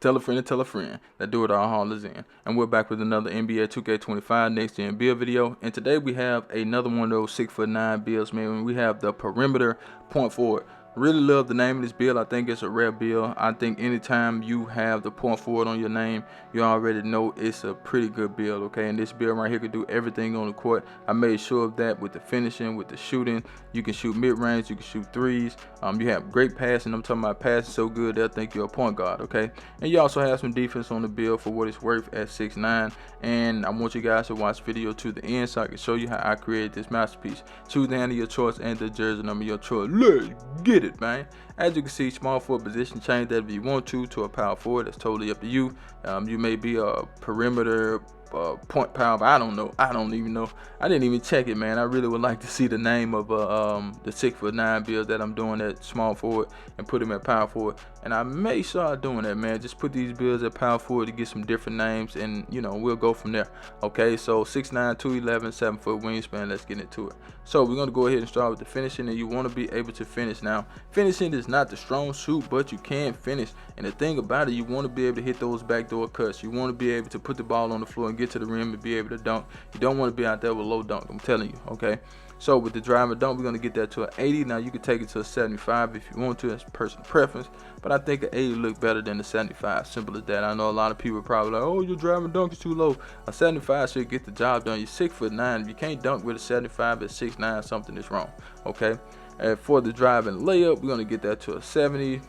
Tell a friend to tell a friend that Do It All Hall is in. And we're back with another NBA 2K25 next gen build video. And today we have another one of those 6'9" builds, man. We have the perimeter point forward. Really love the name of this build. I think it's a rare build. I think anytime you have the point forward on your name, you already know it's a pretty good build, okay? And this build right here can do everything on the court. I made sure of that with the finishing, with the shooting. You can shoot mid-range, you can shoot threes. You have great passing. I'm talking about passing so good they'll think you're a point guard, okay? And you also have some defense on the build for what it's worth at 6'9". And I want you guys to watch the video to the end so I can show you how I created this masterpiece. Choose the hand of your choice and the jersey number of your choice. Let's get it, man. As you can see, small forward position, change that if you want to a power forward. That's totally up to you. You may be a perimeter point power, but I don't know. I don't even know. I didn't even check it, man. I really would like to see the name of the 6'9" build that I'm doing at small forward and put him at power forward. And I may start doing that, man. Just put these builds at power forward to get some different names, and you know, we'll go from there. Okay, so 6'9", 211, 7-foot wingspan. Let's get into it. So we're gonna go ahead and start with the finishing, and you want to be able to finish. Now, finishing is not the strong suit, but you can finish. And the thing about it, you want to be able to hit those backdoor cuts. You want to be able to put the ball on the floor and get to the rim and be able to dunk. You don't want to be out there with low dunk, I'm telling you, okay? So with the drive and dunk, we're going to get that to an 80. Now you can take it to a 75 if you want to, that's personal preference, but I think an 80 look better than the 75. Simple as that. I know a lot of people are probably like, oh, your drive and dunk is too low. A 75 should get the job done. You're 6'9". If you can't dunk with a 75 at 6'9", something is wrong, okay? And for the drive and layup, we're going to get that to a 70.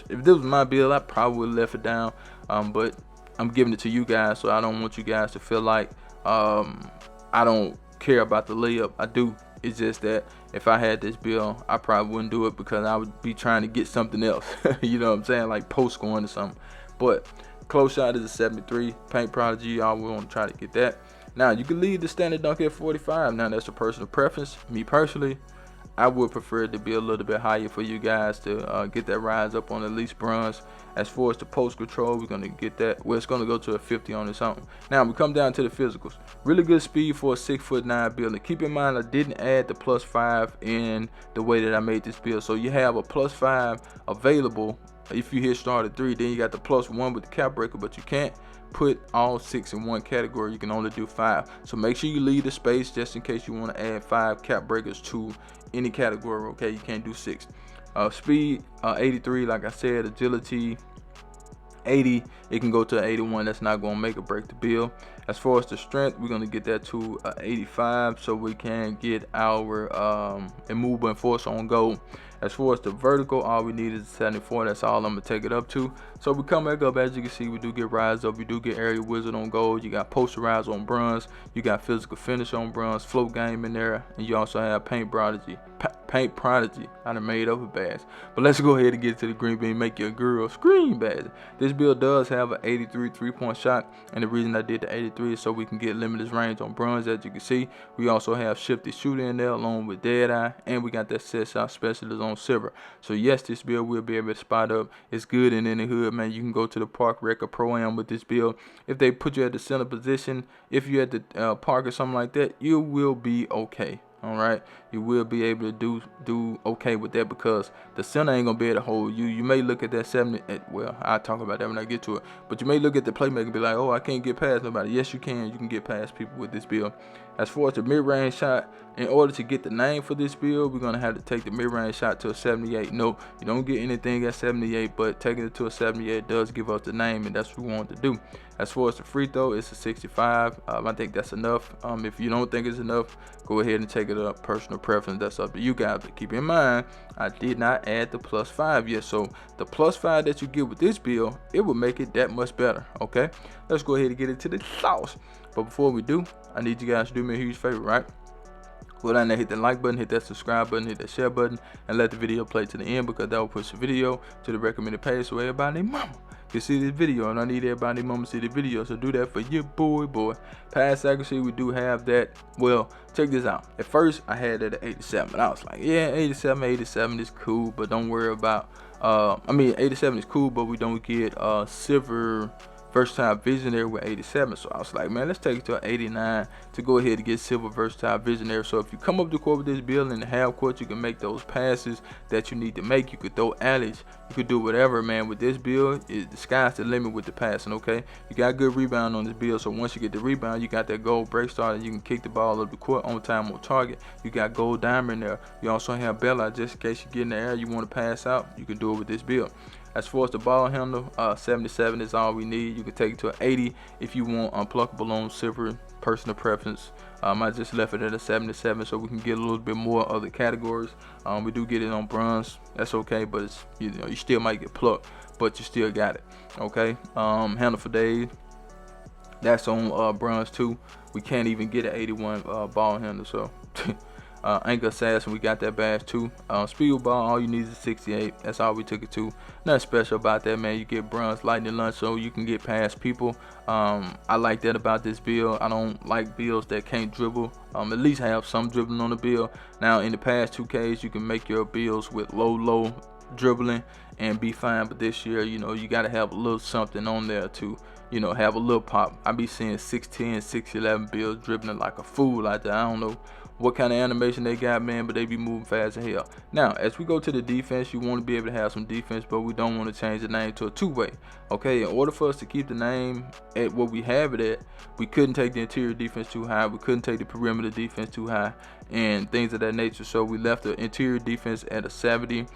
If this was my build, I probably would have left it down, but I'm giving it to you guys, so I don't want you guys to feel like I don't care about the layup. I do. It's just that if I had this build, I probably wouldn't do it because I would be trying to get something else. You know what I'm saying? Like post scoring or something. But close shot is a 73. Paint Prodigy, y'all, we want to try to get that. Now, you can leave the standard dunk at 45. Now, that's a personal preference. Me personally, I would prefer it to be a little bit higher for you guys to get that rise up on at least bronze. As far as the post control, we're going to get that. Well, it's going to go to a 50 on its own. Now, we come down to the physicals. Really good speed for a 6'9" build. And keep in mind, I didn't add the +5 in the way that I made this build. So you have a +5 available if you hit start at 3. Then you got the +1 with the cap breaker, but you can't put all 6 in one category. You can only do 5. So make sure you leave the space just in case you want to add 5 cap breakers to any category, okay? You can't do 6. Speed 83, like I said. Agility 80. It can go to 81. That's not going to make or break the build. As far as the strength, we're going to get that to 85 so we can get our immovable and force on goal. As far as the vertical, all we need is 74. That's all I'm going to take it up to. So we come back up. As you can see, we do get rise up. We do get area wizard on gold. You got posterize on bronze. You got physical finish on bronze. Float game in there. And you also have paint prodigy. Paint prodigy. I done made up a badge. But let's go ahead and get to the green bean. Make your girl scream badge. This build does have an 83 3-point shot. And the reason I did the 83 is so we can get limitless range on bronze. As you can see, we also have shifty shooter in there along with dead eye. And we got that set shot specialist on silver. So yes, this build will be able to spot up. It's good in any hood, man. You can go to the park, rec, or pro-am with this build. If they put you at the center position, if you're at the park or something like that, you will be okay. All right, you will be able to do okay with that because the center ain't gonna be able to hold you. You may look at that 70. Well, I'll talk about that when I get to it. But you may look at the playmaker and be like, oh, I can't get past nobody. Yes, you can. You can get past people with this build. As far as the mid-range shot, in order to get the name for this build, we're going to have to take the mid-range shot to a 78. No, you don't get anything at 78, but taking it to a 78 does give us the name, and that's what we want to do. As far as the free throw, it's a 65. I think that's enough. If you don't think it's enough, go ahead and take it up. Personal preference, that's up to you guys. But keep in mind, I did not add the +5 yet. So the +5 that you get with this build, it will make it that much better, okay? Let's go ahead and get into the sauce. But before we do, I need you guys to do me a huge favor, right? Go down there, hit that like button, hit that subscribe button, hit that share button, and let the video play to the end because that will push the video to the recommended page so everybody and mama can see this video. And I need everybody and mama to see the video, so do that for your boy. Pass accuracy, we do have that. Well, check this out. At first, I had that at 87. I was like, yeah, 87 is cool, but don't worry about, 87 is cool, but we don't get silver versatile visionary with 87. So I was like, man, let's take it to an 89 to go ahead and get silver versatile visionary. So if you come up to court with this build in the half court, you can make those passes that you need to make. You could throw alleys, you could do whatever, man. With this build, the sky's the limit with the passing. Okay, you got good rebound on this build, so once you get the rebound, you got that gold break start, and you can kick the ball up the court on time, on target. You got gold diamond there. You also have bailout just in case you get in the air, you want to pass out, you can do it with this build. As far as the ball handle, 77 is all we need. You can take it to an 80 if you want unpluckable on silver, personal preference. I just left it at a 77 so we can get a little bit more of the categories. We do get it on bronze, that's okay, but it's, you know, you still might get plucked, but you still got it. Okay, handle for days, that's on bronze too. We can't even get an 81 ball handle, so Anchor Assassin, we got that badge too. Speed ball, all you need is 68. That's all we took it to. Nothing special about that, man. You get bronze lightning lunge, so you can get past people. I like that about this build. I don't like builds that can't dribble. At least have some dribbling on the build. Now in the past 2Ks, you can make your builds with low dribbling and be fine, but this year, you know, you got to have a little something on there to, you know, have a little pop. I be seeing 6'10", 6'11" builds dribbling like a fool out there. I don't know what kind of animation they got, man, but they be moving fast as hell. Now, as we go to the defense, you want to be able to have some defense, but we don't want to change the name to a two-way. Okay, in order for us to keep the name at what we have it at, we couldn't take the interior defense too high, we couldn't take the perimeter defense too high, and things of that nature. So we left the interior defense at a 70.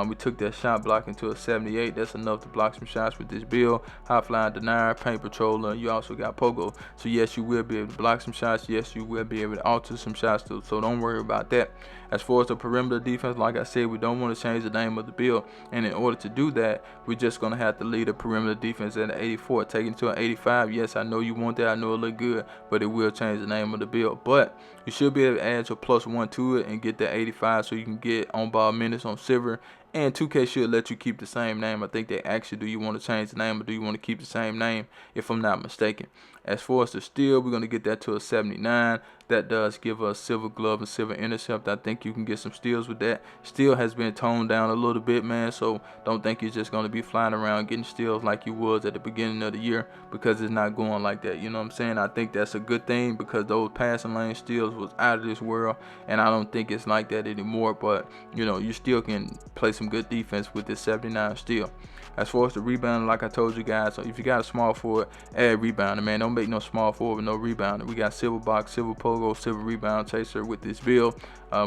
We took that shot blocking to a 78. That's enough to block some shots with this build. High flying denier, paint patroller. You also got pogo. So yes, you will be able to block some shots. Yes, you will be able to alter some shots too. So don't worry about that. As far as the perimeter defense, like I said, we don't want to change the name of the build. And in order to do that, we're just going to have to leave the perimeter defense at an 84. Take it to an 85. Yes, I know you want that. I know it look good, but it will change the name of the build. But you should be able to add your +1 to it and get that 85 so you can get on ball minutes on silver. And 2K should let you keep the same name. I think they actually, do you want to change the name or do you want to keep the same name, if I'm not mistaken. As far as the steal, we're going to get that to a 79. That does give us silver glove and silver intercept. I think you can get some steals with that. Steal has been toned down a little bit, man, so don't think you're just going to be flying around getting steals like you was at the beginning of the year, because it's not going like that. You know what I'm saying? I think that's a good thing, because those passing lane steals was out of this world, and I don't think it's like that anymore. But, you know, you still can play some good defense with this 79 steal. As far as the rebounding, like I told you guys, so if you got a small forward, add rebounding, man. Don't make no small forward with no rebounding. We got silver box, silver pogo, silver rebound chaser with this build.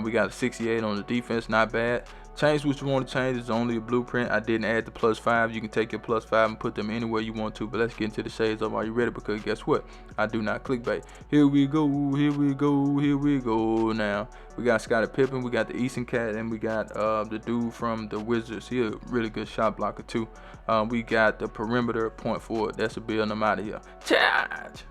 We got a 68 on the defense, not bad. Change what you want to change. It's only a blueprint. I didn't add the +5. You can take your +5 and put them anywhere you want to. But let's get into the shades of, are you ready? Because guess what? I do not clickbait. Here we go. Here we go. Here we go. Now we got Scottie Pippen. We got the Eastern Cat, and we got the dude from the Wizards. He a really good shot blocker too. We got the perimeter point forward. That's a build. I'm out of here. Charge.